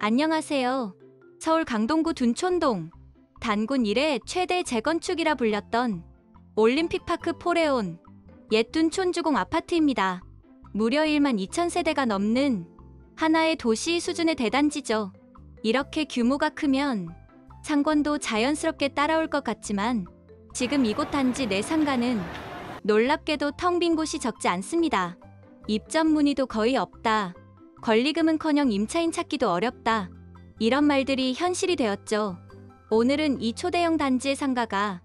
안녕하세요. 서울 강동구 둔촌동, 단군 이래 최대 재건축이라 불렸던 올림픽파크 포레온 옛 둔촌주공 아파트입니다. 무려 1만 2천 세대가 넘는 하나의 도시 수준의 대단지죠. 이렇게 규모가 크면 상권도 자연스럽게 따라올 것 같지만 지금 이곳 단지 내 상가는 놀랍게도 텅 빈 곳이 적지 않습니다. 입점 문의도 거의 없다. 권리금은커녕 임차인 찾기도 어렵다. 이런 말들이 현실이 되었죠. 오늘은 이 초대형 단지의 상가가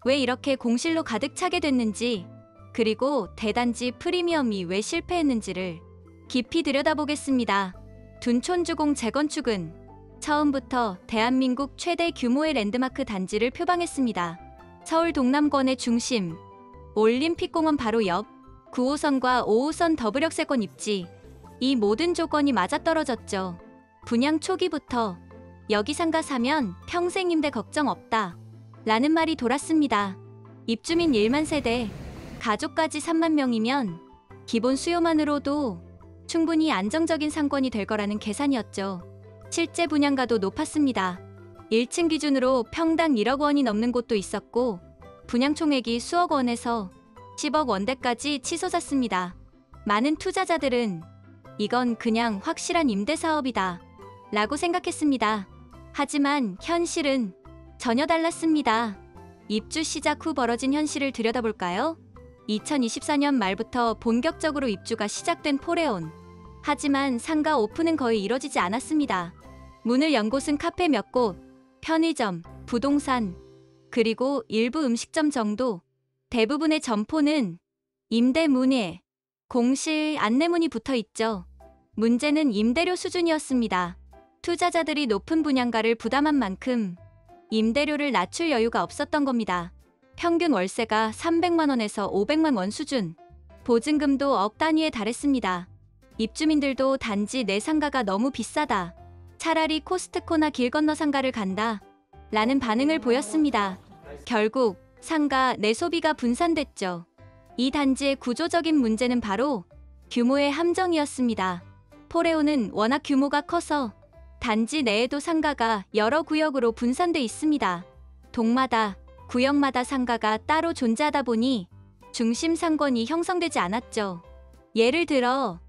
왜 이렇게 공실로 가득 차게 됐는지, 그리고 대단지 프리미엄이 왜 실패했는지를 깊이 들여다보겠습니다. 둔촌주공 재건축은 처음부터 대한민국 최대 규모의 랜드마크 단지를 표방했습니다. 서울 동남권의 중심, 올림픽공원 바로 옆, 9호선과 5호선 더블역세권 입지, 이 모든 조건이 맞아떨어졌죠. 분양 초기부터 여기 상가 사면 평생 임대 걱정 없다 라는 말이 돌았습니다. 입주민 1만 세대, 가족까지 3만 명이면 기본 수요만으로도 충분히 안정적인 상권이 될 거라는 계산이었죠. 실제 분양가도 높았습니다. 1층 기준으로 평당 1억 원이 넘는 곳도 있었고 분양 총액이 수억 원에서 10억 원대까지 치솟았습니다. 많은 투자자들은 이건 그냥 확실한 임대사업이다 라고 생각했습니다. 하지만 현실은 전혀 달랐습니다. 입주 시작 후 벌어진 현실을 들여다볼까요? 2024년 말부터 본격적으로 입주가 시작된 포레온. 하지만 상가 오픈은 거의 이뤄지지 않았습니다. 문을 연 곳은 카페 몇 곳, 편의점, 부동산, 그리고 일부 음식점 정도. 대부분의 점포는 임대 문의에 공실 안내문이 붙어 있죠. 문제는 임대료 수준이었습니다. 투자자들이 높은 분양가를 부담한 만큼 임대료를 낮출 여유가 없었던 겁니다. 평균 월세가 300만 원에서 500만 원 수준, 보증금도 억 단위에 달했습니다. 입주민들도 단지 내 상가가 너무 비싸다, 차라리 코스트코나 길 건너 상가를 간다 라는 반응을 보였습니다. 결국 상가 내 소비가 분산됐죠. 이 단지의 구조적인 문제는 바로 규모의 함정이었습니다. 포레온은 워낙 규모가 커서 단지 내에도 상가가 여러 구역으로 분산돼 있습니다. 동마다, 구역마다 상가가 따로 존재하다 보니 중심 상권이 형성되지 않았죠. 예를 들어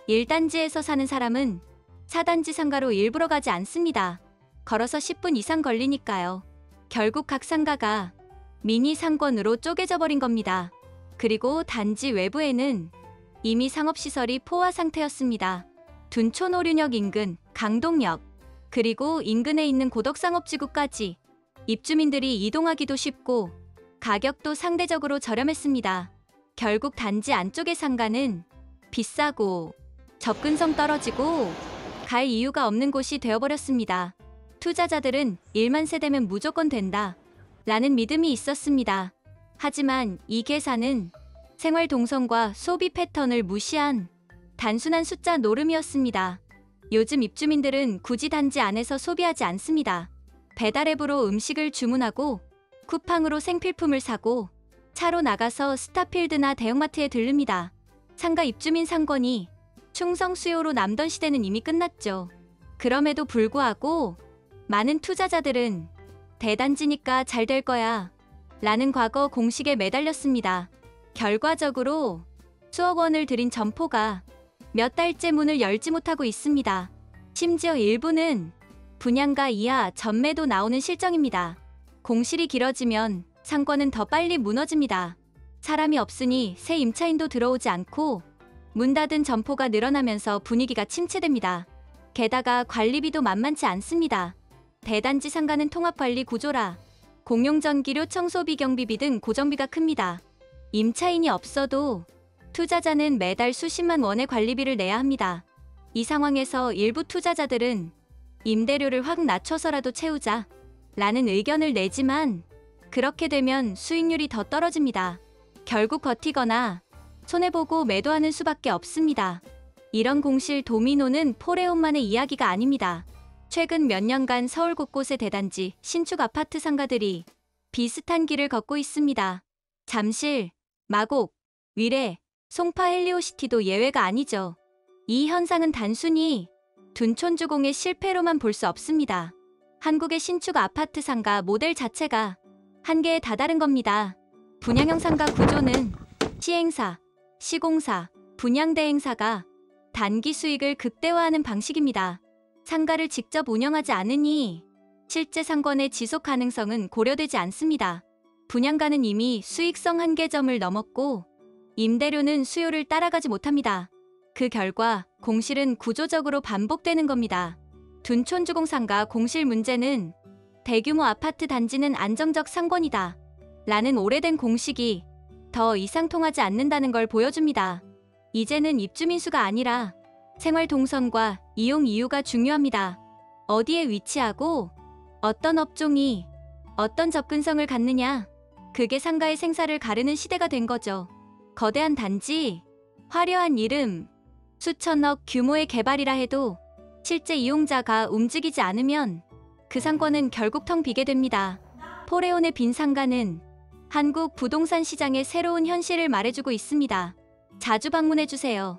1단지에서 사는 사람은 4단지 상가로 일부러 가지 않습니다. 걸어서 10분 이상 걸리니까요. 결국 각 상가가 미니 상권으로 쪼개져 버린 겁니다. 그리고 단지 외부에는 이미 상업시설이 포화 상태였습니다. 둔촌 오륜역 인근, 강동역, 그리고 인근에 있는 고덕상업지구까지 입주민들이 이동하기도 쉽고 가격도 상대적으로 저렴했습니다. 결국 단지 안쪽의 상가는 비싸고 접근성 떨어지고 갈 이유가 없는 곳이 되어버렸습니다. 투자자들은 1만 세대면 무조건 된다 라는 믿음이 있었습니다. 하지만 이 계산은 생활 동선과 소비 패턴을 무시한 단순한 숫자 노름이었습니다. 요즘 입주민들은 굳이 단지 안에서 소비하지 않습니다. 배달앱으로 음식을 주문하고 쿠팡으로 생필품을 사고 차로 나가서 스타필드나 대형마트에 들릅니다. 상가 입주민 상권이 충성 수요로 남던 시대는 이미 끝났죠. 그럼에도 불구하고 많은 투자자들은 대단지니까 잘 될 거야 라는 과거 공식에 매달렸습니다. 결과적으로 수억 원을 들인 점포가 몇 달째 문을 열지 못하고 있습니다. 심지어 일부는 분양가 이하 전매도 나오는 실정입니다. 공실이 길어지면 상권은 더 빨리 무너집니다. 사람이 없으니 새 임차인도 들어오지 않고 문 닫은 점포가 늘어나면서 분위기가 침체됩니다. 게다가 관리비도 만만치 않습니다. 대단지 상가는 통합관리 구조라 공용전기료, 청소비, 경비비 등 고정비가 큽니다. 임차인이 없어도 투자자는 매달 수십만 원의 관리비를 내야 합니다. 이 상황에서 일부 투자자들은 임대료를 확 낮춰서라도 채우자 라는 의견을 내지만 그렇게 되면 수익률이 더 떨어집니다. 결국 버티거나 손해보고 매도하는 수밖에 없습니다. 이런 공실 도미노는 포레온만의 이야기가 아닙니다. 최근 몇 년간 서울 곳곳의 대단지, 신축 아파트 상가들이 비슷한 길을 걷고 있습니다. 잠실, 마곡, 위례, 송파 헬리오시티도 예외가 아니죠. 이 현상은 단순히 둔촌주공의 실패로만 볼 수 없습니다. 한국의 신축 아파트 상가 모델 자체가 한계에 다다른 겁니다. 분양형 상가 구조는 시행사, 시공사, 분양대행사가 단기 수익을 극대화하는 방식입니다. 상가를 직접 운영하지 않으니 실제 상권의 지속 가능성은 고려되지 않습니다. 분양가는 이미 수익성 한계점을 넘었고 임대료는 수요를 따라가지 못합니다. 그 결과 공실은 구조적으로 반복되는 겁니다. 둔촌주공 상가 공실 문제는 대규모 아파트 단지는 안정적 상권이다 라는 오래된 공식이 더 이상 통하지 않는다는 걸 보여줍니다. 이제는 입주민 수가 아니라 생활 동선과 이용 이유가 중요합니다. 어디에 위치하고 어떤 업종이 어떤 접근성을 갖느냐, 그게 상가의 생사를 가르는 시대가 된 거죠. 거대한 단지, 화려한 이름, 수천억 규모의 개발이라 해도 실제 이용자가 움직이지 않으면 그 상권은 결국 텅 비게 됩니다. 포레온의 빈 상가는 한국 부동산 시장의 새로운 현실을 말해주고 있습니다. 자주 방문해주세요.